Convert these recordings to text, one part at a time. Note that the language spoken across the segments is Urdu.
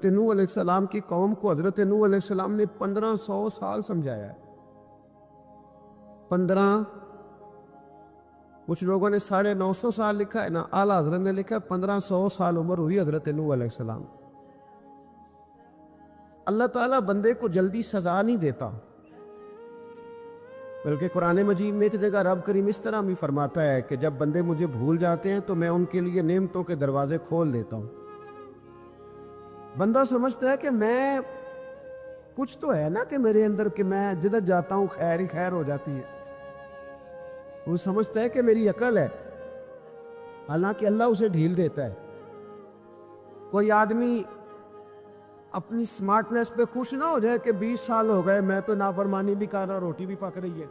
حضرت نوح علیہ السلام کی قوم کو حضرت نوح علیہ السلام نے 1500 سال سمجھایا ہے. 15، کچھ لوگوں نے 950 سال لکھا ہے نا، اعلیٰ حضرت نے لکھا ہے 1500 سال عمر ہوئی حضرت نوح علیہ السلام. اللہ تعالیٰ بندے کو جلدی سزا نہیں دیتا، بلکہ قرآن مجید میں ایک جگہ رب کریم اس طرح بھی فرماتا ہے کہ جب بندے مجھے بھول جاتے ہیں تو میں ان کے لیے نعمتوں کے دروازے کھول دیتا ہوں. بندہ سمجھتا ہے کہ میں کچھ تو ہے نا کہ میرے اندر، کہ میں جدھر جاتا ہوں خیر ہی خیر ہو جاتی ہے. وہ سمجھتا ہے کہ میری عقل ہے، حالانکہ اللہ اسے ڈھیل دیتا ہے. کوئی آدمی اپنی سمارٹنس پہ خوش نہ ہو جائے کہ 20 سال ہو گئے میں تو نافرمانی بھی کر رہا، روٹی بھی پک رہی ہے،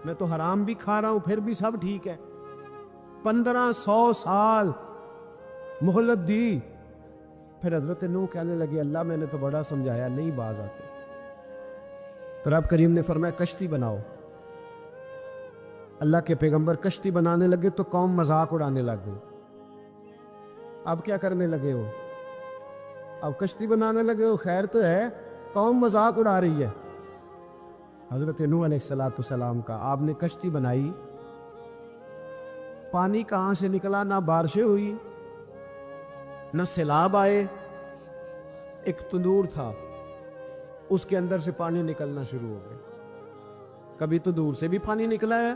میں تو حرام بھی کھا رہا ہوں، پھر بھی سب ٹھیک ہے. 1500 سال مہلت دی. پھر حضرت نوح کہنے لگے اللہ میں نے تو بڑا سمجھایا، نہیں باز آتے. تو رب کریم نے فرمایا کشتی بناؤ. اللہ کے پیغمبر کشتی بنانے لگے تو قوم مذاق اڑانے لگ گئی. اب کیا کرنے لگے ہو؟ اب کشتی بنانے لگے ہو، خیر تو ہے، قوم مذاق اڑا رہی ہے حضرت نوح علیہ السلام کا. آپ نے کشتی بنائی، پانی کہاں سے نکلا؟ نہ بارشیں ہوئی نہ سیلاب آئے. ایک تندور تھا، اس کے اندر سے پانی نکلنا شروع ہو گیا. کبھی تندور سے بھی پانی نکلا ہے،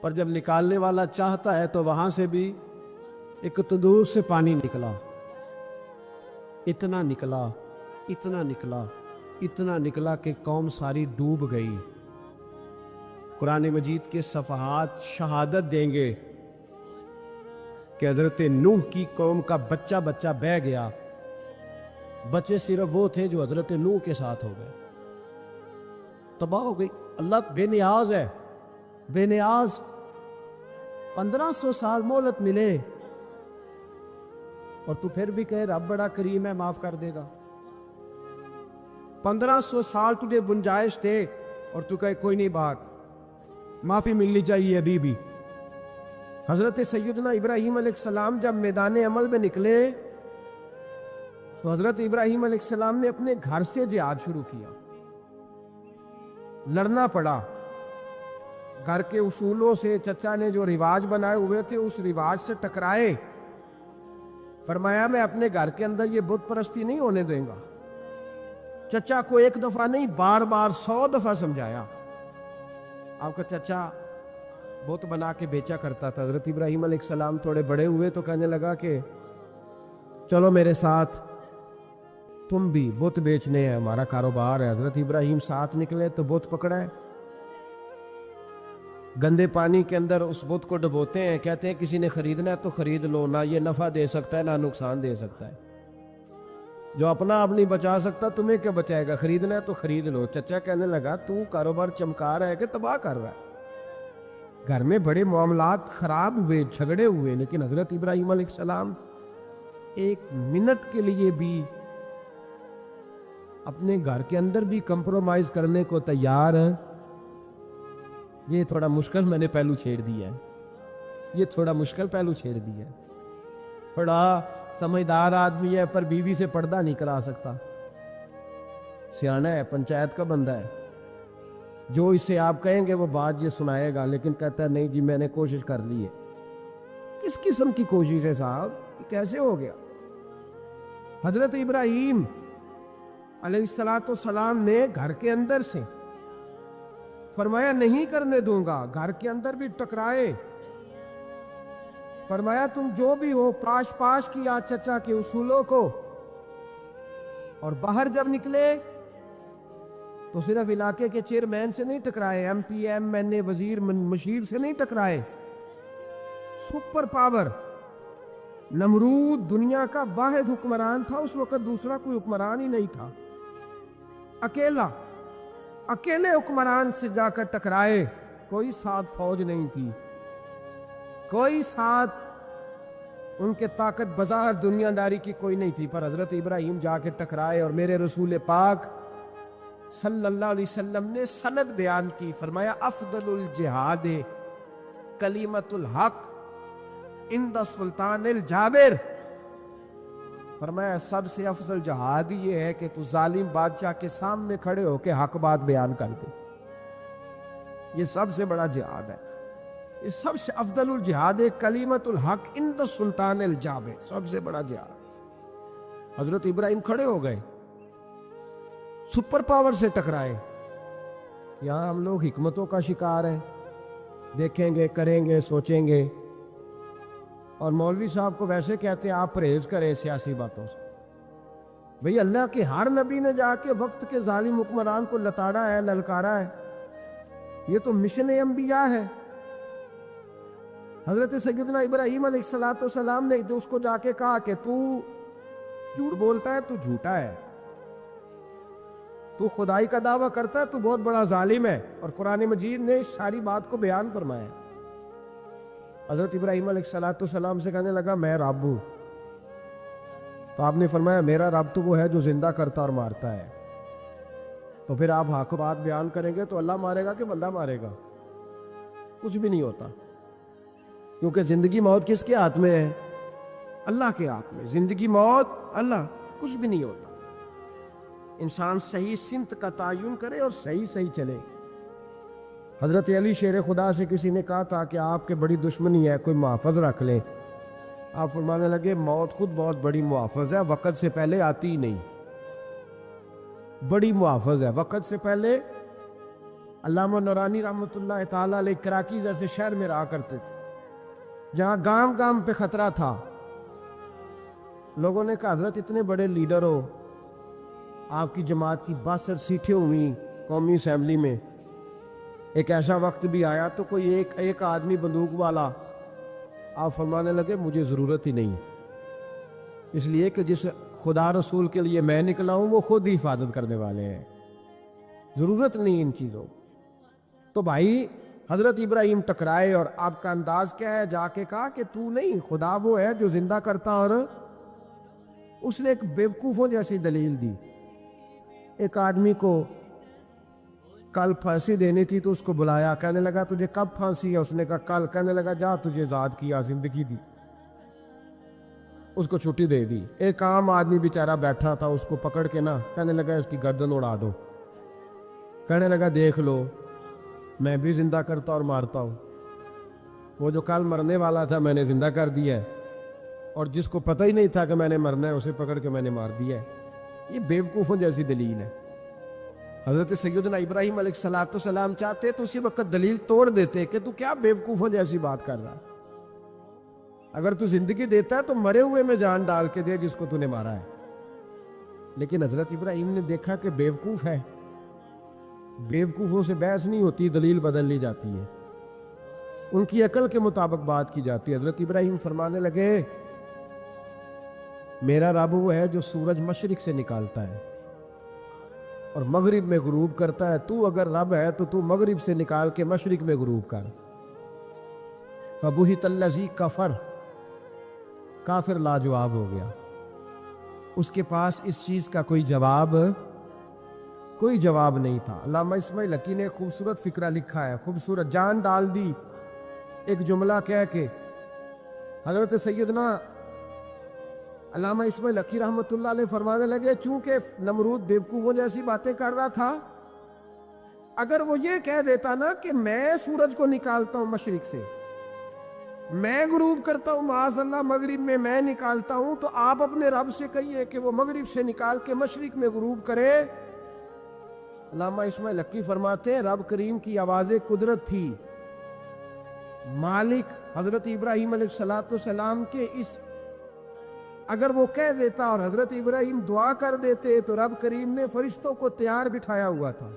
پر جب نکالنے والا چاہتا ہے تو وہاں سے بھی ایک تندور سے پانی نکلا. اتنا نکلا، اتنا نکلا، اتنا نکلا کہ قوم ساری ڈوب گئی. قرآن مجید کے صفحات شہادت دیں گے کہ حضرت نوح کی قوم کا بچہ بچہ بہہ گیا. بچے صرف وہ تھے جو حضرت نوح کے ساتھ ہو گئے، تباہ ہو گئی. اللہ بے نیاز ہے، بے نیاز. 1500 سال مہلت ملے اور تو پھر بھی کہے رب بڑا کریم ہے، معاف کر دے گا. 1500 سال تجھے گنجائش دے اور تو کہے کوئی نہیں، بات معافی ملنی چاہیے ابھی بھی. حضرت سیدنا ابراہیم علیہ السلام جب میدان عمل میں نکلے تو حضرت ابراہیم علیہ السلام نے اپنے گھر سے جہاد شروع کیا. لڑنا پڑا گھر کے اصولوں سے. چچا نے جو رواج بنائے ہوئے تھے اس رواج سے ٹکرائے. فرمایا میں اپنے گھر کے اندر یہ بت پرستی نہیں ہونے دیں گا. چچا کو ایک دفعہ نہیں، بار بار 100 دفعہ سمجھایا. آپ کا چچا بت بنا کے بیچا کرتا تھا. حضرت ابراہیم علیہ السلام تھوڑے بڑے ہوئے تو کہنے لگا کہ چلو میرے ساتھ، تم بھی بت بیچنے ہیں، ہمارا کاروبار ہے. حضرت ابراہیم ساتھ نکلے تو بت پکڑا ہے. گندے پانی کے اندر اس بت کو ڈبوتے ہیں، کہتے ہیں کسی نے خریدنا ہے تو خرید لو، نہ یہ نفع دے سکتا ہے نہ نقصان دے سکتا ہے. جو اپنا آپ نہیں بچا سکتا تمہیں کیا بچائے گا؟ خریدنا ہے تو خرید لو. چچا کہنے لگا تو کاروبار چمکا رہا ہے کہ تباہ کر رہا ہے؟ گھر میں بڑے معاملات خراب ہوئے، جھگڑے ہوئے، لیکن حضرت ابراہیم علیہ السلام ایک منٹ کے لیے بھی اپنے گھر کے اندر بھی کمپرومائز کرنے کو تیار ہیں. یہ تھوڑا مشکل میں نے پہلو چھیڑ دیا ہے، یہ تھوڑا مشکل پہلو چھیڑ دیا ہے. بڑا سمجھدار آدمی ہے پر بیوی سے پردہ نہیں کرا سکتا. سیانا ہے، پنچایت کا بندہ ہے، جو اسے آپ کہیں گے وہ بات یہ سنائے گا، لیکن کہتا ہے نہیں جی میں نے کوشش کر لی ہے. کس قسم کی کوشش ہے صاحب؟ یہ کیسے ہو گیا؟ حضرت ابراہیم علیہ السلام نے گھر کے اندر سے فرمایا نہیں کرنے دوں گا. گھر کے اندر بھی ٹکرائے. فرمایا تم جو بھی ہو پاش پاش کیا چچا کے اصولوں کو. اور باہر جب نکلے تو صرف علاقے کے چیئرمین سے نہیں ٹکرائے، ایم پی ایم این اے وزیر مشیر سے نہیں ٹکرائے. سپر پاور نمرود دنیا کا واحد حکمران تھا اس وقت، دوسرا کوئی حکمران ہی نہیں تھا. اکیلے حکمران سے جا کر ٹکرائے. کوئی ساتھ فوج نہیں تھی، کوئی ساتھ ان کے طاقت بظاہر دنیا داری کی کوئی نہیں تھی، پر حضرت ابراہیم جا کے ٹکرائے. اور میرے رسول پاک صلی اللہ علیہ وسلم نے سند بیان کی. فرمایا افضل الجہاد کلمۃ الحق عند سلطان الجابر. فرمایا سب سے افضل جہاد یہ ہے کہ تو ظالم بادشاہ کے سامنے کھڑے ہو کے حق بات بیان کر دے، یہ سب سے بڑا جہاد ہے، یہ سب سے افضل الجہاد ہے، کلمۃ الحق عند السلطان الجابر، سب سے بڑا جہاد۔ حضرت ابراہیم کھڑے ہو گئے، سپر پاور سے ٹکرائے۔ یہاں ہم لوگ حکمتوں کا شکار ہیں، دیکھیں گے، کریں گے، سوچیں گے، اور مولوی صاحب کو ویسے کہتے ہیں آپ پرہیز کریں سیاسی باتوں سے۔ بھئی اللہ کے ہر نبی نے جا کے وقت کے ظالم حکمران کو لتاڑا ہے، للکارا ہے، یہ تو مشن انبیاء ہے۔ حضرت سیدنا ابراہیم علیہ السلام نے جو اس کو جا کے کہا کہ تو جھوٹ بولتا ہے، تو جھوٹا ہے، تو خدائی کا دعویٰ کرتا ہے، تو بہت بڑا ظالم ہے، اور قرآن مجید نے اس ساری بات کو بیان فرمایا۔ حضرت ابراہیم علیہ السلام سے کہنے لگا میں رب ہوں، تو آپ نے فرمایا میرا رب تو وہ ہے جو زندہ کرتا اور مارتا ہے، تو پھر آپ حق بات بیان کریں گے تو اللہ مارے گا کہ بندہ مارے گا؟ کچھ بھی نہیں ہوتا، کیونکہ زندگی موت کس کے ہاتھ میں ہے؟ اللہ کے ہاتھ میں، زندگی موت اللہ، کچھ بھی نہیں ہوتا۔ انسان صحیح سمت کا تعین کرے اور صحیح چلے۔ حضرت علی شیر خدا سے کسی نے کہا تھا کہ آپ کے بڑی دشمنی ہے، کوئی محافظ رکھ لیں۔ آپ فرمانے لگے موت خود بہت بڑی محافظ ہے، وقت سے پہلے آتی ہی نہیں، بڑی محافظ ہے، وقت سے پہلے۔ علامہ نورانی رحمۃ اللہ تعالیٰ علیہ کراچی جیسے شہر میں رہا کرتے تھے، جہاں گام گام پہ خطرہ تھا۔ لوگوں نے کہا حضرت اتنے بڑے لیڈر ہو، آپ کی جماعت کی 62 سیٹیں ہوئیں قومی اسمبلی میں، ایک ایسا وقت بھی آیا تو کوئی ایک آدمی بندوق والا۔ آپ فرمانے لگے مجھے ضرورت ہی نہیں، اس لیے کہ جس خدا رسول کے لیے میں نکلا ہوں وہ خود ہی حفاظت کرنے والے ہیں، ضرورت نہیں ان چیزوں۔ تو بھائی حضرت ابراہیم ٹکرائے، اور آپ کا انداز کیا ہے؟ جا کے کہا کہ تو نہیں، خدا وہ ہے جو زندہ کرتا، اور اس نے ایک بیوقوفوں جیسی دلیل دی۔ ایک آدمی کو کل پھانسی دینی تھی تو اس کو بلایا، کہنے لگا تجھے کب پھانسی ہے؟ اس نے کہا کل۔ کہنے لگا جا تجھے آزاد کیا، زندگی دی، اس کو چھٹی دے دی۔ ایک عام آدمی بیچارہ بیٹھا تھا، اس کو پکڑ کے نا کہنے لگا اس کی گردن اڑا دو، کہنے لگا دیکھ لو میں بھی زندہ کرتا اور مارتا ہوں، وہ جو کل مرنے والا تھا میں نے زندہ کر دیا ہے، اور جس کو پتہ ہی نہیں تھا کہ میں نے مرنا ہے اسے پکڑ کے میں نے مار دیا ہے۔ یہ بیوقوفوں جیسی دلیل ہے۔ حضرت سیدنا ابراہیم علیہ السلام چاہتے تو اسی وقت دلیل توڑ دیتے کہ تو کیا بیوقوفوں جیسی بات کر رہا ہے، اگر تو زندگی دیتا ہے تو مرے ہوئے میں جان ڈال کے دے جس کو تو نے مارا ہے۔ لیکن حضرت ابراہیم نے دیکھا کہ بیوقوف ہے، بیوقوفوں سے بحث نہیں ہوتی، دلیل بدل لی جاتی ہے، ان کی عقل کے مطابق بات کی جاتی ہے۔ حضرت ابراہیم فرمانے لگے میرا رب وہ ہے جو سورج مشرق سے نکالتا ہے اور مغرب میں غروب کرتا ہے، تو اگر رب ہے تو مغرب سے نکال کے مشرق میں غروب کر۔ فَبُہِتَ الَّذِي كَفَرَ، کافر لاجواب ہو گیا، اس کے پاس اس چیز کا کوئی جواب نہیں تھا۔ علامہ اسماعیل حقی نے خوبصورت فقرہ لکھا ہے، خوبصورت، جان ڈال دی ایک جملہ کہہ کے۔ حضرت سیدنا علامہ اسماعیل حقی رحمۃ اللہ علیہ فرمانے لگے چونکہ نمرود بیوقوفوں جیسی باتیں کر رہا تھا، اگر وہ یہ کہہ دیتا نا کہ میں سورج کو نکالتا ہوں مشرق سے، میں غروب کرتا ہوں معاذ اللہ مغرب میں نکالتا ہوں، تو آپ اپنے رب سے کہیے کہ وہ مغرب سے نکال کے مشرق میں غروب کرے۔ علامہ اسماعیل حقی فرماتے ہیں رب کریم کی آواز قدرت تھی، مالک حضرت ابراہیم علیہ السلام کے اس، اگر وہ کہہ دیتا اور حضرت ابراہیم دعا کر دیتے تو رب کریم نے فرشتوں کو تیار بٹھایا ہوا تھا،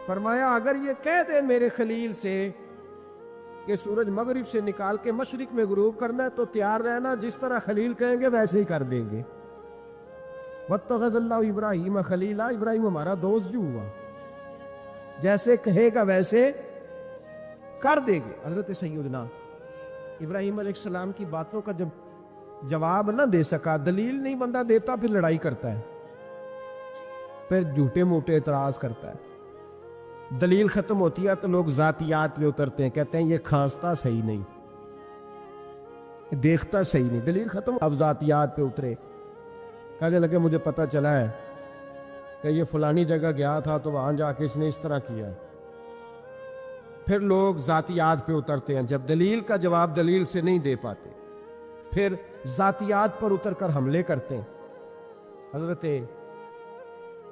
فرمایا اگر یہ کہہ دے میرے خلیل سے کہ سورج مغرب سے نکال کے مشرق میں غروب کرنا ہے تو تیار رہنا، جس طرح خلیل کہیں گے ویسے ہی کر دیں گے۔ وَاتَّخَذَ اللَّهُ إِبْرَاهِيمَ خَلِيلًا، ابراہیم ہمارا دوست جو ہوا، جیسے کہے گا ویسے کر دیں گے۔ حضرت سیدنا ابراہیم علیہ السلام کی باتوں کا جب جواب نہ دے سکا، دلیل نہیں بندہ دیتا، پھر لڑائی کرتا ہے، پھر جھوٹے موٹے اعتراض کرتا ہے، دلیل ختم ہوتی ہے تو لوگ ذاتیات پہ اترتے ہیں، کہتے ہیں یہ کھانستا صحیح نہیں، دیکھتا صحیح نہیں. دلیل ختم. اب ذاتیات پہ اترے. کہنے لگے مجھے پتہ چلا ہے کہ یہ فلانی جگہ گیا تھا تو وہاں جا کے اس نے اس طرح کیا ہے. پھر لوگ ذاتیات پہ اترتے ہیں. جب دلیل کا جواب دلیل سے نہیں دے پاتے پھر ذاتیات پر اتر کر حملے کرتے ہیں. حضرت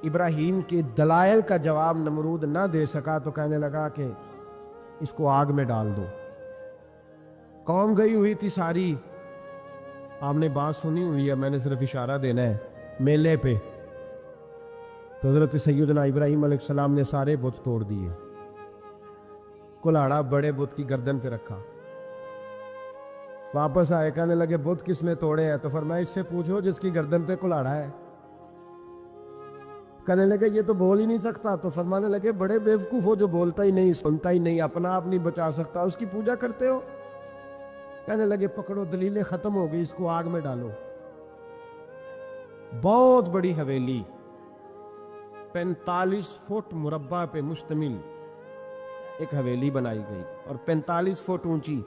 ابراہیم کے دلائل کا جواب نمرود نہ دے سکا تو کہنے لگا کہ اس کو آگ میں ڈال دو. قوم گئی ہوئی تھی ساری. آپ نے بات سنی ہوئی ہے, میں نے صرف اشارہ دینا ہے. میلے پہ تو حضرت سیدنا ابراہیم علیہ السلام نے سارے بت توڑ دیے. کلاڑا بڑے بت کی گردن پہ رکھا. واپس آئے, کہنے لگے بت کس نے توڑے ہیں؟ تو فرمایا اس سے پوچھو جس کی گردن پہ کلاڑا ہے. کہنے لگے یہ تو بول ہی نہیں سکتا. تو فرمانے لگے بڑے بیوقوف ہو, جو بولتا ہی نہیں, سنتا ہی نہیں, اپنا آپ نہیں بچا سکتا, اس کی پوجا کرتے ہو. کہنے لگے پکڑو, دلیلیں ختم ہو گئی, اس کو آگ میں ڈالو. بہت بڑی حویلی 45 فٹ مربع پہ مشتمل ایک حویلی بنائی گئی اور 45 فٹ اونچی.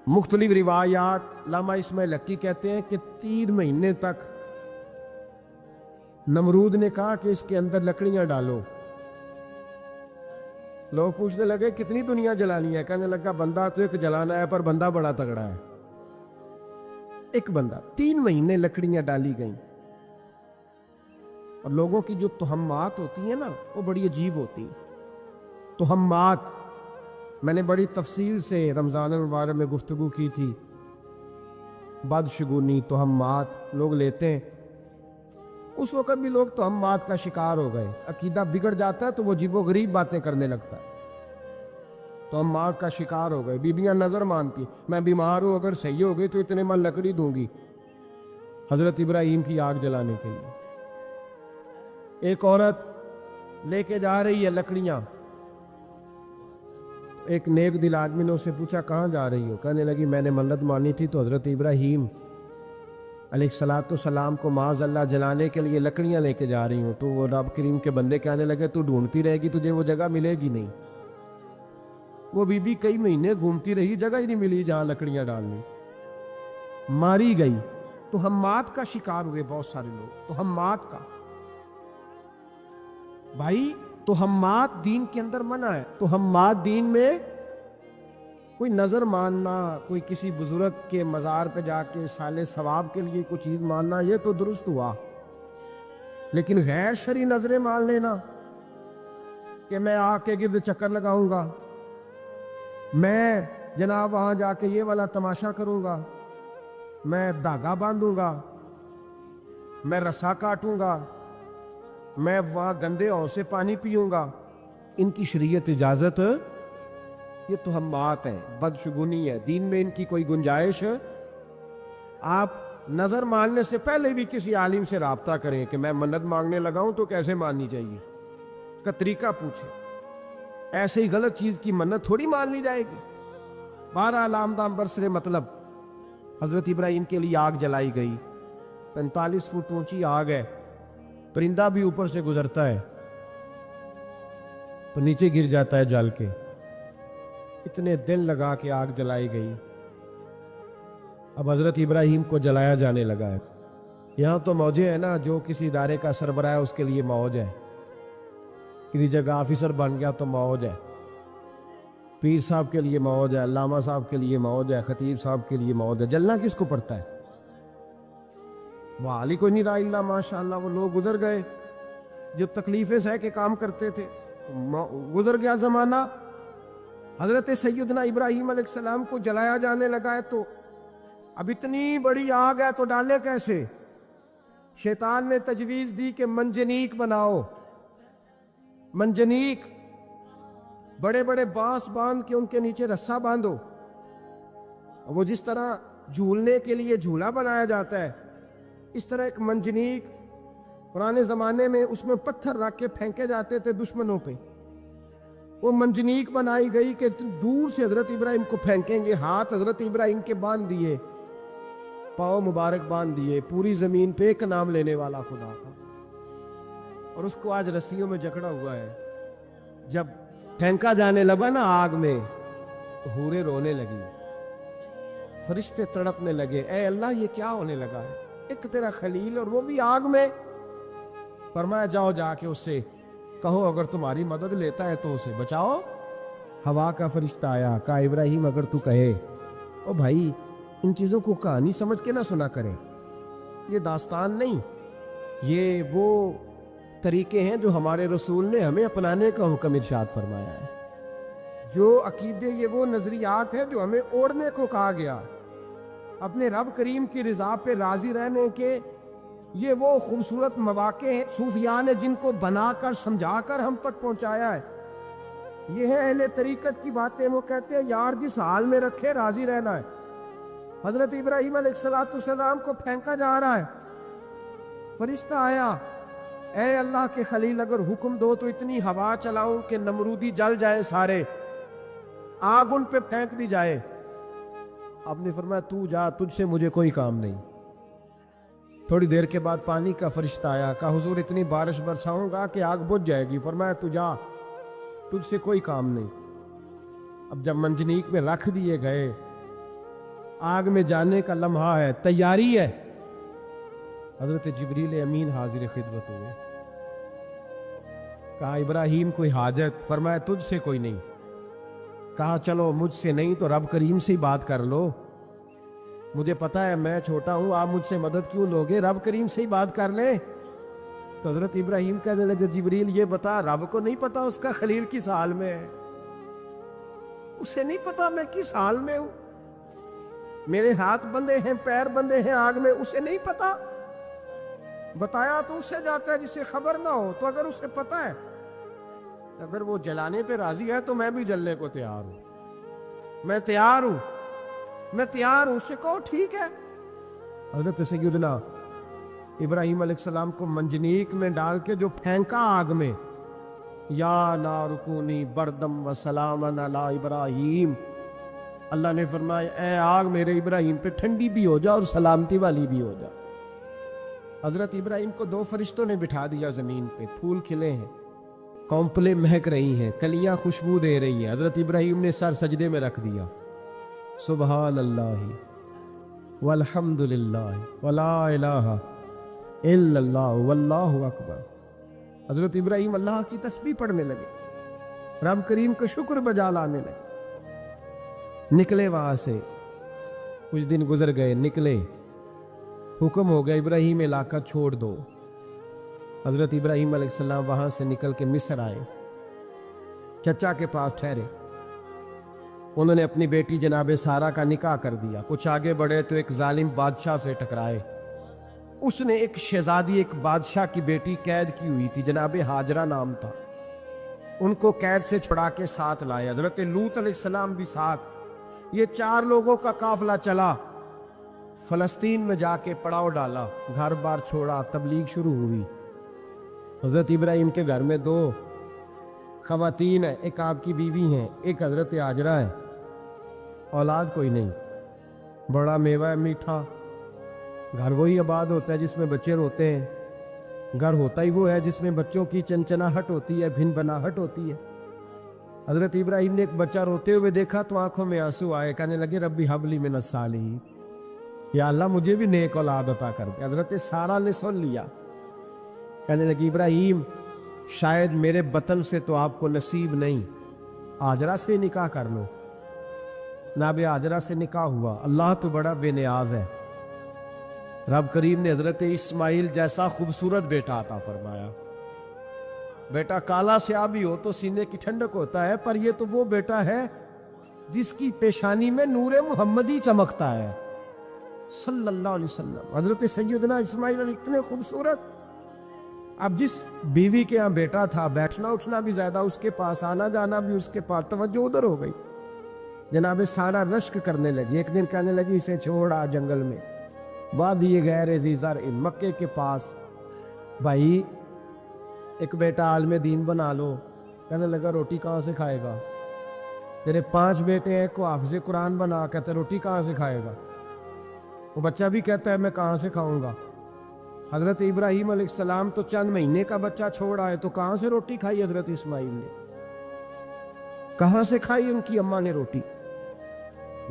مختلف روایات, علامہ اسماعیل حقی کہتے ہیں کہ 3 مہینے تک نمرود نے کہا کہ اس کے اندر لکڑیاں ڈالو. لوگ پوچھنے لگے کتنی دنیا جلانی ہے؟ کہنے لگا بندہ تو ایک جلانا ہے, پر بندہ بڑا تگڑا ہے. ایک بندہ. 3 مہینے لکڑیاں ڈالی گئیں. اور لوگوں کی جو تہمات ہوتی ہیں نا وہ بڑی عجیب ہوتی ہیں. تہمات میں نے بڑی تفصیل سے رمضان المبارک میں گفتگو کی تھی. بدشگونی, تہمات لوگ لیتے ہیں. اس وقت بھی لوگ تہمات کا شکار ہو گئے. عقیدہ بگڑ جاتا ہے تو وہ عجیب و غریب باتیں کرنے لگتا ہے. تہمات کا شکار ہو گئے. بیویاں نظر مانتی, میں بیمار ہوں, اگر صحیح ہو گئی تو اتنے من لکڑی دوں گی حضرت ابراہیم کی آگ جلانے کے لیے. ایک عورت لے کے جا رہی ہے لکڑیاں. ایک نیک دل آدمی نے اس سے پوچھا کہاں جا رہی ہو؟ کہنے لگی میں نے منت مانی تھی تو حضرت ابراہیم علیہ السلام کو معاذ اللہ جلانے کے لیے لکڑیاں لے کے جا رہی ہوں. تو وہ رب کریم کے بندے کہنے لگے تو ڈھونڈتی رہے گی, تجھے وہ جگہ ملے گی نہیں. وہ بی بی کئی مہینے گھومتی رہی, جگہ ہی نہیں ملی جہاں لکڑیاں ڈالنی. ماری گئی. تہمات کا شکار ہوئے بہت سارے لوگ. تہمات کا بھائی, تہمات دین کے اندر منع ہے. تہمات دین میں کوئی نظر ماننا, کوئی کسی بزرگ کے مزار پہ جا کے سالے ثواب کے لیے کوئی چیز ماننا, یہ تو درست ہوا. لیکن غیر شرعی نظریں مان لینا کہ میں آ کے گرد چکر لگاؤں گا, میں جناب وہاں جا کے یہ والا تماشا کروں گا, میں دھاگا باندھوں گا, میں رسا کاٹوں گا, میں وہاں گندے ہاؤں سے پانی پیوں گا, ان کی شریعت اجازت؟ یہ تہمات ہیں, بدشگونی ہے. دین میں ان کی کوئی گنجائش؟ آپ نظر ماننے سے پہلے بھی کسی عالم سے رابطہ کریں کہ میں منت مانگنے لگا ہوں تو کیسے ماننی چاہیے, اس کا طریقہ پوچھیں. ایسے ہی غلط چیز کی منت تھوڑی مان لی جائے گی. 12 لامدام برسرے مطلب حضرت ابراہیم کے لیے آگ جلائی گئی. 45 فٹ اونچی آگ ہے, پرندہ بھی اوپر سے گزرتا ہے تو نیچے گر جاتا ہے جل کے. اتنے دن لگا کے آگ جلائی گئی. اب حضرت ابراہیم کو جلایا جانے لگا ہے. یہاں تو موجیں ہیں نا, جو کسی ادارے کا سربراہ ہے اس کے لیے موج ہے, کسی جگہ آفیسر بن گیا تو موج ہے, پیر صاحب کے لیے موج ہے, علامہ صاحب کے لیے موج ہے, خطیب صاحب کے لیے موج ہے. جلنا کس کو پڑتا ہے؟ وہ علی کوئی نہیں رہا اللہ ماشاء اللہ. وہ لوگ گزر گئے جو تکلیفیں سہ کے کام کرتے تھے, گزر گیا زمانہ. حضرت سیدنا ابراہیم علیہ السلام کو جلایا جانے لگا ہے تو اب اتنی بڑی آگ ہے تو ڈالے کیسے؟ شیطان نے تجویز دی کہ منجنیق بناؤ. منجنیق, بڑے بڑے بانس باندھ کے ان کے نیچے رسا باندھو. وہ جس طرح جھولنے کے لیے جھولا بنایا جاتا ہے, اس طرح ایک منجنیق پرانے زمانے میں اس میں پتھر رکھ کے پھینکے جاتے تھے دشمنوں پہ. وہ منجنیق بنائی گئی کہ دور سے حضرت ابراہیم کو پھینکیں گے. ہاتھ حضرت ابراہیم کے باندھ دیے, پاؤں مبارک باندھ دیے. پوری زمین پہ ایک نام لینے والا خدا کا, اور اس کو آج رسیوں میں جکڑا ہوا ہے. جب پھینکا جانے لگا نا آگ میں حوریں رونے لگی، فرشتے تڑپنے لگے، اے اللہ یہ کیا ہونے لگا ہے؟ ایک تیرا خلیل اور وہ بھی آگ میں۔ فرمایا جاؤ جا کے اس سے کہو اگر تمہاری مدد لیتا ہے تو اسے بچاؤ۔ ہوا کا فرشتہ آیا، کہا ابراہیم اگر تو کہے، او بھائی ان چیزوں کو کہانی سمجھ کے نہ سنا کریں، یہ داستان نہیں، یہ وہ طریقے ہیں جو ہمارے رسول نے ہمیں اپنانے کا حکم ارشاد فرمایا ہے، جو عقیدے، یہ وہ نظریات ہیں جو ہمیں اوڑھنے کو کہا گیا، اپنے رب کریم کی رضا پہ راضی رہنے کے یہ وہ خوبصورت مواقع ہیں صوفیاء نے جن کو بنا کر سمجھا کر ہم تک پہنچایا ہے۔ یہ ہے اہل طریقت کی باتیں، وہ کہتے ہیں یار جس حال میں رکھے راضی رہنا ہے۔ حضرت ابراہیم علیہ السلام کو پھینکا جا رہا ہے، فرشتہ آیا، اے اللہ کے خلیل اگر حکم دو تو اتنی ہوا چلاؤں کہ نمرودی جل جائے سارے، آگ ان پہ پھینک دی جائے۔ آپ نے فرمایا تو جا، تجھ سے مجھے کوئی کام نہیں۔ تھوڑی دیر کے بعد پانی کا فرشتہ آیا، کہا حضور اتنی بارش برساؤں گا کہ آگ بجھ جائے گی۔ فرمایا تو جا، تجھ سے کوئی کام نہیں۔ اب جب منجنیق میں رکھ دیے گئے، آگ میں جانے کا لمحہ ہے، تیاری ہے، حضرت جبریل امین حاضر خدمت ہوئے، کہا ابراہیم کوئی حاجت؟ فرمایا تجھ سے کوئی نہیں۔ کہا چلو مجھ سے نہیں تو رب کریم سے ہی بات کر لو، مجھے پتا ہے میں چھوٹا ہوں، آپ مجھ سے مدد کیوں لوگے، رب کریم سے ہی بات کر لیں۔ تو حضرت ابراہیم کہنے لگے جبریل یہ بتا رب کو نہیں پتا اس کا خلیل کس حال میں ہے؟ اسے نہیں پتا میں کس حال میں ہوں، میرے ہاتھ بندھے ہیں، پیر بندھے ہیں آگ میں، اسے نہیں پتا؟ بتایا تو اسے جاتا ہے جسے خبر نہ ہو، تو اگر اسے پتا ہے، اگر وہ جلانے پہ راضی ہے تو میں بھی جلنے کو تیار ہوں، میں تیار ہوں، میں تیار ہوں، اسے کہو ٹھیک ہے۔ حضرت سیدنا ابراہیم علیہ السلام کو منجنیق میں ڈال کے جو پھینکا آگ میں، یا نار کونی بردم و سلامن علی ابراہیم، اللہ نے فرمایا اے آگ میرے ابراہیم پہ ٹھنڈی بھی ہو جا اور سلامتی والی بھی ہو جا۔ حضرت ابراہیم کو دو فرشتوں نے بٹھا دیا زمین پہ، پھول کھلے ہیں، کونپلیں مہک رہی ہیں، کلیاں خوشبو دے رہی ہیں، حضرت ابراہیم نے سر سجدے میں رکھ دیا، سبحان اللہ والحمد للہ ولا الہ الا اللہ واللہ اکبر۔ حضرت ابراہیم اللہ کی تسبیح پڑھنے لگے، رب کریم کا شکر بجا لانے لگے، نکلے وہاں سے، کچھ دن گزر گئے، نکلے، حکم ہو گیا ابراہیم علاقہ چھوڑ دو۔ حضرت ابراہیم علیہ السلام وہاں سے نکل کے مصر آئے، چچا کے پاس ٹھہرے، انہوں نے اپنی بیٹی جناب سارہ کا نکاح کر دیا۔ کچھ آگے بڑھے تو ایک ظالم بادشاہ سے ٹکرائے، اس نے ایک شہزادی، ایک بادشاہ کی بیٹی قید کی ہوئی تھی، جناب ہاجرہ نام تھا، ان کو قید سے چھڑا کے ساتھ لائے، حضرت لوط علیہ السلام بھی ساتھ، یہ 4 لوگوں کا قافلہ چلا، فلسطین میں جا کے پڑاؤ ڈالا، گھر بار چھوڑا، تبلیغ شروع ہوئی۔ حضرت ابراہیم کے گھر میں 2 خواتین ہیں، ایک آپ کی بیوی ہیں، ایک حضرت ہاجرہ ہے، اولاد کوئی نہیں، بڑا میوہ ہے میٹھا، گھر وہی آباد ہوتا ہے جس میں بچے روتے ہیں، گھر ہوتا ہی وہ ہے جس میں بچوں کی چنچناہٹ ہوتی ہے، بھن بناہٹ ہوتی ہے۔ حضرت ابراہیم نے ایک بچہ روتے ہوئے دیکھا تو آنکھوں میں آنسو آئے، کہنے لگے ربی حبلی من الصالحین، یا اللہ مجھے بھی نیک اولاد عطا کر دے۔ حضرت سارہ نے سن لیا، کہنے لگی ابراہیم شاید میرے بطن سے تو آپ کو نصیب نہیں، ہاجرہ سے نکاح کر لو۔ جناب ہاجرہ سے نکاح ہوا، اللہ تو بڑا بے نیاز ہے، رب کریم نے حضرت اسماعیل جیسا خوبصورت بیٹا عطا فرمایا۔ بیٹا کالا سیاہ بھی ہو تو سینے کی ٹھنڈک ہوتا ہے، پر یہ تو وہ بیٹا ہے جس کی پیشانی میں نور محمدی چمکتا ہے صلی اللہ علیہ وسلم۔ حضرت سیدنا اسماعیل اتنے خوبصورت، اب جس بیوی کے ہاں بیٹا تھا، بیٹھنا اٹھنا بھی زیادہ اس کے پاس، آنا جانا بھی اس کے پاس، توجہ ادھر ہو گئی، جناب سارہ رشک کرنے لگی، ایک دن کہنے لگی اسے چھوڑا جنگل میں، وادی غیر ذی زرع مکے کے پاس، بھائی ایک بیٹا عالم دین بنا لو۔ کہنے لگا روٹی کہاں سے کھائے گا، تیرے 5 بیٹے ہیں، کو حافظ قرآن بنا، کہتا روٹی کہاں سے کھائے گا، وہ بچہ بھی کہتا ہے میں کہاں سے کھاؤں گا۔ حضرت ابراہیم علیہ السلام تو چند مہینے کا بچہ چھوڑ آئے، تو کہاں سے روٹی کھائی حضرت اسماعیل نے، کہاں سے کھائی ان کی اماں نے روٹی۔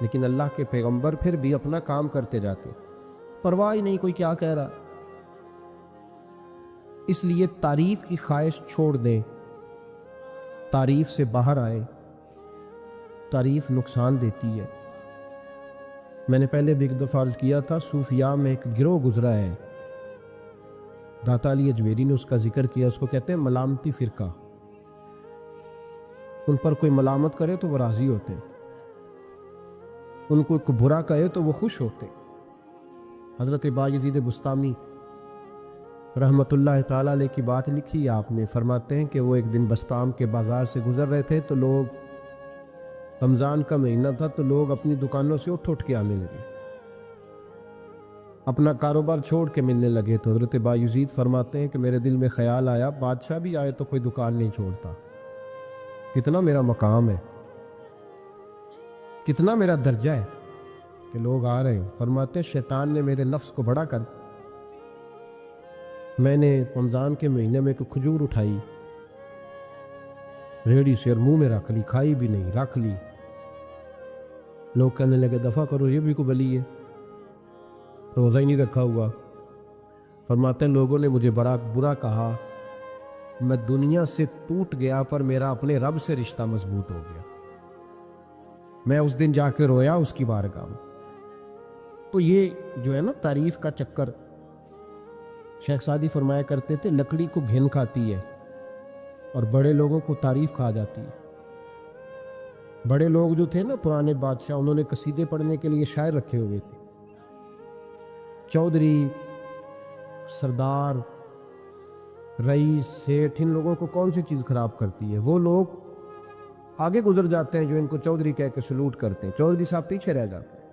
لیکن اللہ کے پیغمبر پھر بھی اپنا کام کرتے جاتے، پرواہ ہی نہیں کوئی کیا کہہ رہا۔ اس لیے تعریف کی خواہش چھوڑ دیں، تعریف سے باہر آئے۔ تعریف نقصان دیتی ہے۔ میں نے پہلے بھی ایک دفعہ عرض کیا تھا، صوفیاء میں ایک گروہ گزرا ہے، داتا علی اجمیری نے اس کا ذکر کیا، اس کو کہتے ہیں ملامتی فرقہ۔ ان پر کوئی ملامت کرے تو وہ راضی ہوتے، ان کو کوئی برا کہے تو وہ خوش ہوتے۔ حضرت بایزید بستامی رحمت اللہ تعالیٰ علیہ کی بات لکھی آپ نے، فرماتے ہیں کہ وہ ایک دن بستام کے بازار سے گزر رہے تھے تو لوگ، رمضان کا مہینہ تھا تو لوگ اپنی دکانوں سے اٹھ کے آنے لگے، اپنا کاروبار چھوڑ کے ملنے لگے۔ تو حضرت بایزید فرماتے ہیں کہ میرے دل میں خیال آیا، بادشاہ بھی آئے تو کوئی دکان نہیں چھوڑتا، کتنا میرا مقام ہے، کتنا میرا درجہ ہے کہ لوگ آ رہے ہیں۔ فرماتے ہیں شیطان نے میرے نفس کو بڑا کر، میں نے رمضان کے مہینے میں ایک کھجور اٹھائی ریڑھی سے اور منہ میں رکھ لی، کھائی بھی نہیں، رکھ لی۔ لوگ کہنے لگے دفع کرو، یہ بھی کو بلی ہے، روزہ ہی نہیں رکھا ہوا۔ فرماتے ہیں لوگوں نے مجھے بڑا برا کہا، میں دنیا سے ٹوٹ گیا پر میرا اپنے رب سے رشتہ مضبوط ہو گیا۔ میں اس دن جا کے رویا اس کی بارگاہ میں۔ تو یہ جو ہے نا تعریف کا چکر، شیخ سعدی فرمایا کرتے تھے لکڑی کو گھن کھاتی ہے اور بڑے لوگوں کو تعریف کھا جاتی ہے۔ بڑے لوگ جو تھے نا پرانے بادشاہ، انہوں نے قصیدے پڑھنے کے لیے شاعر رکھے ہوئے تھے، چودھری، سردار، رئیس، سیٹھ، ان لوگوں کو کون سی چیز خراب کرتی ہے؟ وہ لوگ آگے گزر جاتے ہیں جو ان کو چودھری کہہ کے سلوٹ کرتے ہیں، چودھری صاحب پیچھے رہ جاتے ہیں۔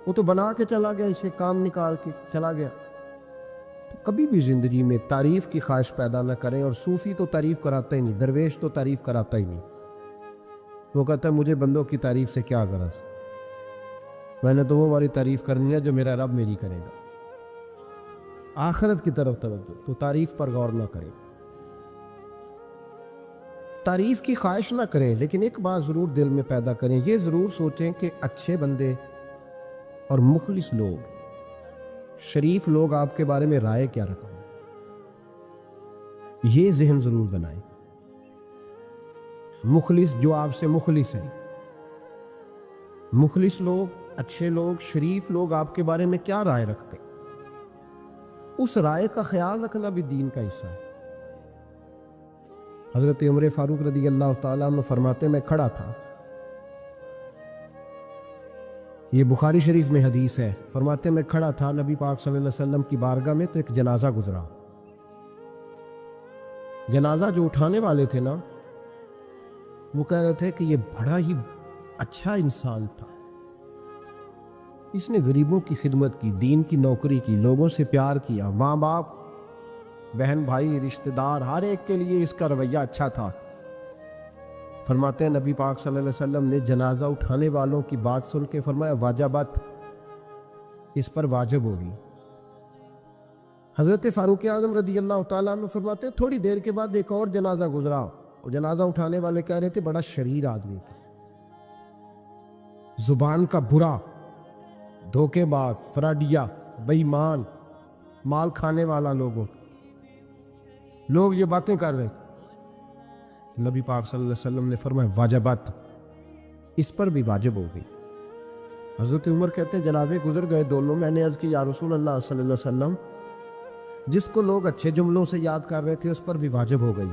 وہ تو بنا کے چلا گیا، اسے کام نکال کے چلا گیا۔ تو کبھی بھی زندگی میں تعریف کی خواہش پیدا نہ کریں، اور صوفی تو تعریف کراتا ہی نہیں، درویش تو تعریف کراتا ہی نہیں۔ وہ کہتا ہے مجھے بندوں کی تعریف سے کیا غرض، میں نے تو وہ والی تعریف کرنی ہے جو میرا رب میری کرے گا۔ آخرت کی طرف توجہ، تو تعریف پر غور نہ کریں، تعریف کی خواہش نہ کریں، لیکن ایک بات ضرور دل میں پیدا کریں، یہ ضرور سوچیں کہ اچھے بندے اور مخلص لوگ، شریف لوگ آپ کے بارے میں رائے کیا رکھیں، یہ ذہن ضرور بنائیں۔ مخلص جو آپ سے مخلص ہیں، مخلص لوگ، اچھے لوگ، شریف لوگ آپ کے بارے میں کیا رائے رکھتے، اس رائے کا خیال رکھنا بھی دین کا حصہ ہے۔ حضرت عمر فاروق رضی اللہ تعالیٰ عنہ فرماتے میں کھڑا تھا، یہ بخاری شریف میں حدیث ہے، فرماتے میں کھڑا تھا نبی پاک صلی اللہ علیہ وسلم کی بارگاہ میں تو ایک جنازہ گزرا۔ جنازہ جو اٹھانے والے تھے نا، وہ کہہ رہے تھے کہ یہ بڑا ہی اچھا انسان تھا، اس نے غریبوں کی خدمت کی، دین کی نوکری کی، لوگوں سے پیار کیا، ماں باپ، بہن بھائی، رشتہ دار، ہر ایک کے لیے اس کا رویہ اچھا تھا۔ فرماتے ہیں نبی پاک صلی اللہ علیہ وسلم نے جنازہ اٹھانے والوں کی بات سن کے فرمایا واجبت، اس پر واجب ہوگی۔ حضرت فاروق اعظم رضی اللہ تعالیٰ عنہ فرماتے ہیں تھوڑی دیر کے بعد ایک اور جنازہ گزرا، اور جنازہ اٹھانے والے کہہ رہے تھے بڑا شریر آدمی تھا، زبان کا برا، دھوکے باز، فراڈیا، بے ایمان، مال کھانے والا، لوگ یہ باتیں کر رہے تھے۔ نبی پاک صلی اللہ علیہ وسلم نے فرمایا واجبات، اس پر بھی واجب ہو گئی۔ حضرت عمر کہتے ہیں جنازے گزر گئے دونوں، میں نے عرض کی یا رسول اللہ صلی اللہ علیہ وسلم، جس کو لوگ اچھے جملوں سے یاد کر رہے تھے اس پر بھی واجب ہو گئی،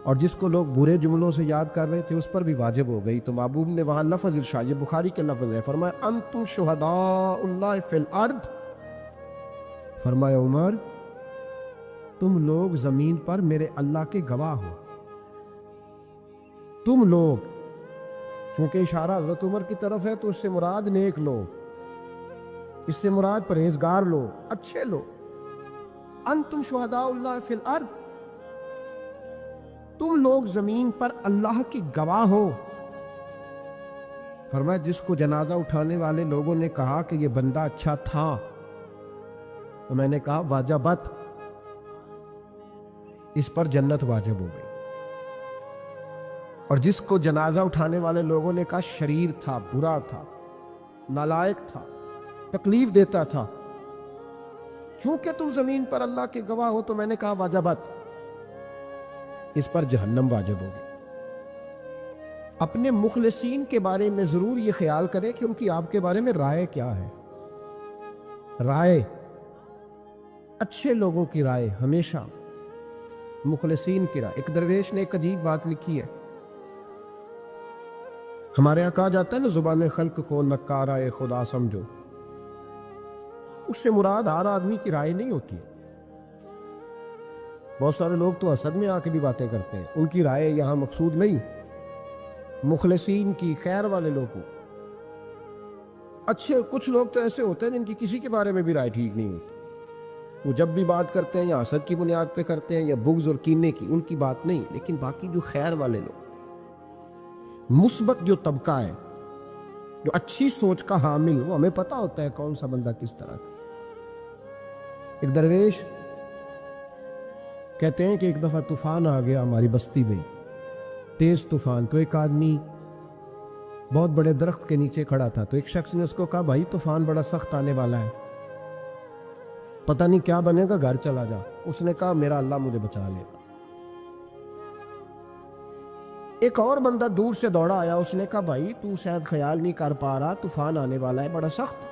اور جس کو لوگ برے جملوں سے یاد کر رہے تھے اس پر بھی واجب ہو گئی۔ تو محبوب نے وہاں لفظ ارشاد، یہ بخاری کے لفظ ہے، فرمایا انتم شہداء اللہ فی الارض، فرمایا عمر تم لوگ زمین پر میرے اللہ کے گواہ ہو، تم لوگ، چونکہ اشارہ حضرت عمر کی طرف ہے تو اس سے مراد نیک لوگ، اس سے مراد پرہیزگار لوگ، اچھے لوگ، انتم شہداء اللہ فی الارض، تم لوگ زمین پر اللہ کی گواہ ہو۔ فرمایا جس کو جنازہ اٹھانے والے لوگوں نے کہا کہ یہ بندہ اچھا تھا، تو میں نے کہا واجبت، اس پر جنت واجب ہو گئی۔ اور جس کو جنازہ اٹھانے والے لوگوں نے کہا شریر تھا، برا تھا، نالائق تھا، تکلیف دیتا تھا، چونکہ تم زمین پر اللہ کے گواہ ہو تو میں نے کہا واجبت، اس پر جہنم واجب ہوگی۔ اپنے مخلصین کے بارے میں ضرور یہ خیال کریں کہ ان کی آپ کے بارے میں رائے کیا ہے۔ رائے، اچھے لوگوں کی رائے ہمیشہ مخلصین کی رائے۔ ایک درویش نے ایک عجیب بات لکھی ہے، ہمارے یہاں کہا جاتا ہے نا زبان خلق کو نکارہ خدا سمجھو، اس سے مراد ہر آدمی کی رائے نہیں ہوتی۔ بہت سارے لوگ تو حسد میں آ کے بھی باتیں کرتے ہیں، ان کی رائے یہاں مقصود نہیں، مخلصین کی، خیر والے لوگوں۔ اچھے کچھ لوگ تو ایسے ہوتے ہیں جن کی کسی کے بارے میں بھی رائے ٹھیک نہیں ہوتی، وہ جب بھی بات کرتے ہیں یا حسد کی بنیاد پہ کرتے ہیں یا بغض اور کینے کی، ان کی بات نہیں۔ لیکن باقی جو خیر والے لوگ، مثبت جو طبقہ ہے، جو اچھی سوچ کا حامل، وہ ہمیں پتہ ہوتا ہے کون سا بندہ کس طرح کا۔ ایک درویش کہتے ہیں کہ ایک دفعہ طوفان آ گیا ہماری بستی میں، تیز طوفان، تو ایک آدمی بہت بڑے درخت کے نیچے کھڑا تھا، تو ایک شخص نے اس کو کہا بھائی طوفان بڑا سخت آنے والا ہے، پتہ نہیں کیا بنے گا، گھر چلا جا۔ اس نے کہا میرا اللہ مجھے بچا لے گا۔ ایک اور بندہ دور سے دوڑا آیا، اس نے کہا بھائی تو شاید خیال نہیں کر پا رہا، طوفان آنے والا ہے بڑا سخت،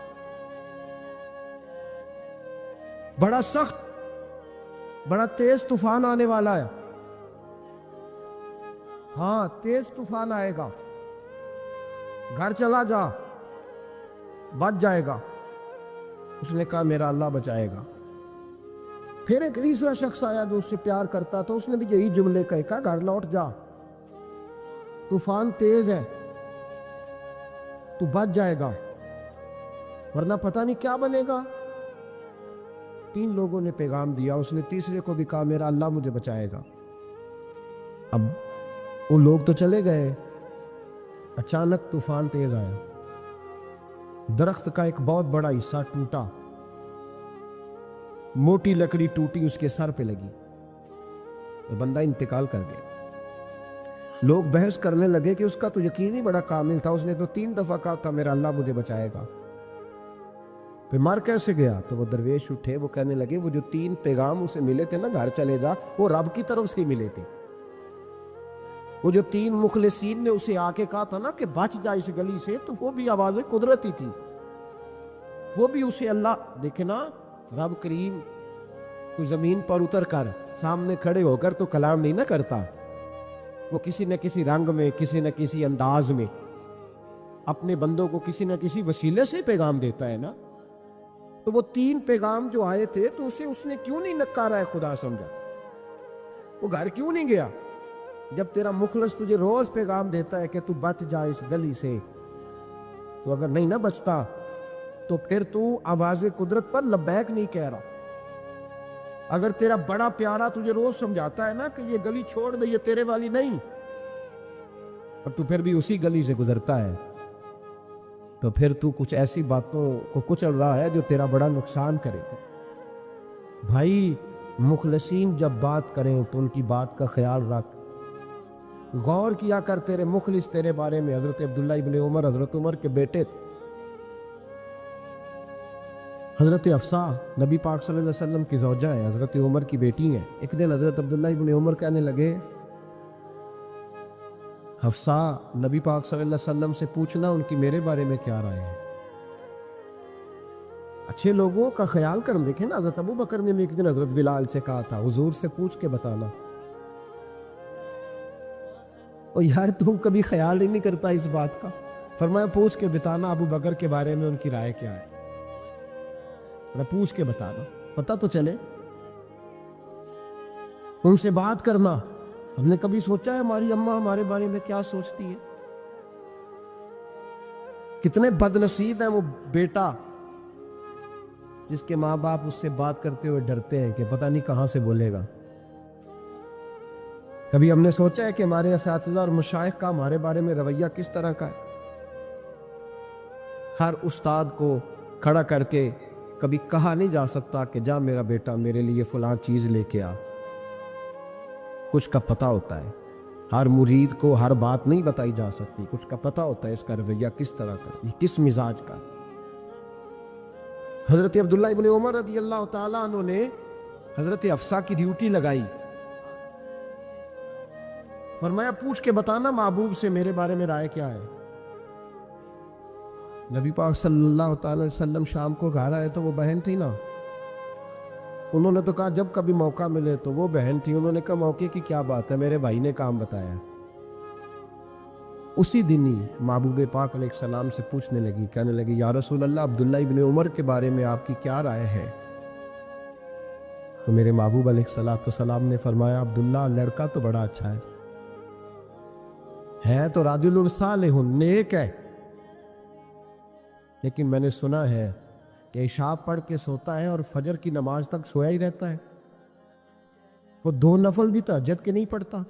بڑا سخت، بڑا تیز طوفان آنے والا ہے۔ ہاں تیز طوفان آئے گا، گھر چلا جا، بچ جائے گا۔ اس نے کہا میرا اللہ بچائے گا۔ پھر ایک تیسرا شخص آیا جو اس سے پیار کرتا تھا، اس نے بھی یہی جملے کہا گھر لوٹ جا، طوفان تیز ہے، تو بچ جائے گا ورنہ پتہ نہیں کیا بنے گا۔ تین لوگوں نے پیغام دیا، اس نے تیسرے کو بھی کہا میرا اللہ مجھے بچائے گا۔ اب وہ لوگ تو چلے گئے، اچانک طوفان تیز آیا، درخت کا ایک بہت بڑا حصہ ٹوٹا، موٹی لکڑی ٹوٹی، اس کے سر پہ لگی، تو بندہ انتقال کر گیا۔ لوگ بحث کرنے لگے کہ اس کا تو یقین ہی بڑا کامل تھا، اس نے تو 3 دفعہ کہا تھا میرا اللہ مجھے بچائے گا، پھر مر کیسے گیا؟ تو وہ درویش اٹھے، وہ کہنے لگے وہ جو 3 پیغام اسے ملے تھے نا گھر چلے جا، وہ رب کی طرف سے ملے تھے۔ وہ جو 3 مخلصین نے اسے آ کے کہا تھا نا کہ بچ جا اس گلی سے، تو وہ بھی آواز قدرتی تھی، وہ بھی اسے اللہ، دیکھے نا رب کریم کوئی زمین پر اتر کر سامنے کھڑے ہو کر تو کلام نہیں نہ کرتا، وہ کسی نہ کسی رنگ میں، کسی نہ کسی انداز میں اپنے بندوں کو کسی نہ کسی وسیلے سے پیغام دیتا ہے نا۔ تو وہ 3 پیغام جو آئے تھے تو اسے اس نے کیوں نہیں نکارا ہے خدا سمجھا؟ وہ گھر کیوں نہیں گیا؟ جب تیرا مخلص تجھے روز پیغام دیتا ہے کہ تو بچ جا اس گلی سے، تو اگر نہیں نہ بچتا تو پھر تو آواز قدرت پر لبیک نہیں کہہ رہا۔ اگر تیرا بڑا پیارا تجھے روز سمجھاتا ہے نا کہ یہ گلی چھوڑ دے، یہ تیرے والی نہیں، اور تو پھر بھی اسی گلی سے گزرتا ہے، تو پھر تو کچھ ایسی باتوں کو کچل رہا ہے جو تیرا بڑا نقصان کرے گا۔ بھائی مخلصین جب بات کریں تو ان کی بات کا خیال رکھ، غور کیا کر، تیرے مخلص تیرے بارے میں حضرت عبداللہ ابن عمر، حضرت عمر کے بیٹے تھے، حضرت حفصہ نبی پاک صلی اللہ علیہ وسلم کی زوجہ ہے، حضرت عمر کی بیٹی ہیں۔ ایک دن حضرت عبداللہ ابن عمر کہنے لگے حفصہ نبی پاک صلی اللہ علیہ وسلم سے پوچھنا ان کی میرے بارے میں کیا رائے ہے۔ اچھے لوگوں کا خیال کرنا۔ دیکھیں نا حضرت ابو بکر نے بھی ایک دن حضرت بلال سے کہا تھا حضور سے پوچھ کے بتانا، اور یار تم کبھی خیال ہی نہیں کرتا اس بات کا۔ فرمایا پوچھ کے بتانا ابو بکر کے بارے میں ان کی رائے کیا ہے، پوچھ کے بتانا، پتہ تو چلے، ان سے بات کرنا۔ ہم نے کبھی سوچا ہے ہماری اماں ہمارے بارے میں کیا سوچتی ہے؟ کتنے بد نصیب ہیں وہ بیٹا جس کے ماں باپ اس سے بات کرتے ہوئے ڈرتے ہیں کہ پتہ نہیں کہاں سے بولے گا۔ کبھی ہم نے سوچا ہے کہ ہمارے اساتذہ اور مشائخ کا ہمارے بارے میں رویہ کس طرح کا ہے؟ ہر استاد کو کھڑا کر کے کبھی کہا نہیں جا سکتا کہ جا میرا بیٹا میرے لیے فلاں چیز لے کے آ، کچھ کا پتہ ہوتا ہے۔ ہر مرید کو ہر بات نہیں بتائی جا سکتی، کچھ کا پتہ ہوتا ہے اس کا رویہ کس طرح کا، یہ کس مزاج کا۔ حضرت عبداللہ ابن عمر رضی اللہ تعالیٰ عنہ نے حضرت حفصہ کی ڈیوٹی لگائی، فرمایا پوچھ کے بتانا محبوب سے میرے بارے میں رائے کیا ہے۔ نبی پاک صلی اللہ تعالی وسلم شام کو گھر آئے تو وہ بہن تھی نا، انہوں نے تو کہا جب کبھی موقع ملے تو وہ بہن تھی، انہوں نے کہا موقع کی کیا بات ہے، میرے بھائی نے کام بتایا۔ اسی دن ہی محبوب پاک علیہ السلام سے پوچھنے لگی، کہنے لگی یا رسول اللہ عبداللہ ابن عمر کے بارے میں آپ کی کیا رائے ہے؟ تو میرے محبوب علیہ السلام نے فرمایا عبداللہ لڑکا تو بڑا اچھا ہے تو رجل صالح، نیک ہے، لیکن میں نے سنا ہے کہ عشاء پڑھ کے سوتا ہے اور فجر کی نماز تک سویا ہی رہتا ہے، وہ 2 نفل بھی تہجد کے نہیں پڑھتا۔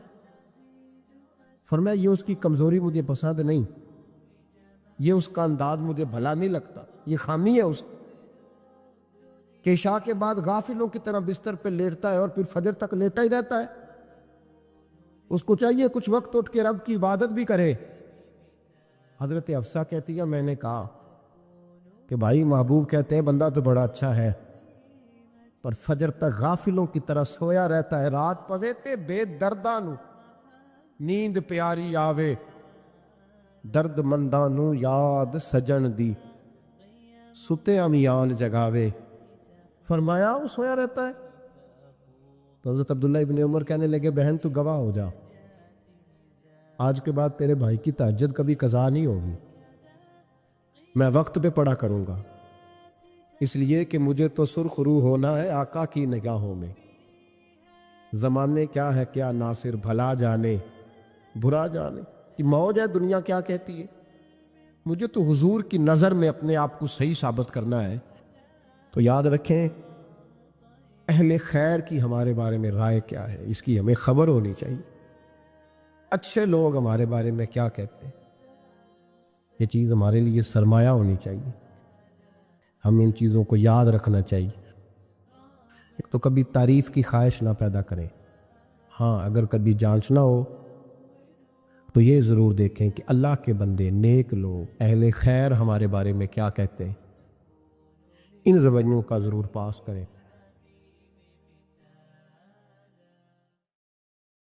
فرمایا یہ اس کی کمزوری مجھے پسند نہیں، یہ اس کا انداز مجھے بھلا نہیں لگتا، یہ خامی ہے اس کہ عشاء کے بعد غافلوں کی طرح بستر پہ لیٹتا ہے اور پھر فجر تک لیٹا ہی رہتا ہے، اس کو چاہیے کچھ وقت اٹھ کے رب کی عبادت بھی کرے۔ حضرت حفصہ کہتی ہے میں نے کہا کہ بھائی محبوب کہتے ہیں بندہ تو بڑا اچھا ہے پر فجر تک غافلوں کی طرح سویا رہتا ہے، رات پوے تے بے درداں نو نیند پیاری آوے، درد منداں نو یاد سجن دی ستے امیان جگاوے۔ فرمایا وہ سویا رہتا ہے؟ تو حضرت عبداللہ ابن عمر کہنے لگے بہن تو گواہ ہو جا، آج کے بعد تیرے بھائی کی تہجد کبھی قضا نہیں ہوگی، میں وقت پہ پڑھا کروں گا، اس لیے کہ مجھے تو سرخ روح ہونا ہے آقا کی نگاہوں میں۔ زمانے کیا ہے کیا ناصر بھلا جانے برا جانے، کہ موج ہے دنیا کیا کہتی ہے، مجھے تو حضور کی نظر میں اپنے آپ کو صحیح ثابت کرنا ہے۔ تو یاد رکھیں اہل خیر کی ہمارے بارے میں رائے کیا ہے، اس کی ہمیں خبر ہونی چاہیے، اچھے لوگ ہمارے بارے میں کیا کہتے ہیں، یہ چیز ہمارے لیے سرمایہ ہونی چاہیے، ہم ان چیزوں کو یاد رکھنا چاہیے۔ ایک تو کبھی تعریف کی خواہش نہ پیدا کریں، ہاں اگر کبھی جانچنا ہو تو یہ ضرور دیکھیں کہ اللہ کے بندے نیک لوگ اہل خیر ہمارے بارے میں کیا کہتے ہیں، ان رویوں کا ضرور پاس کریں۔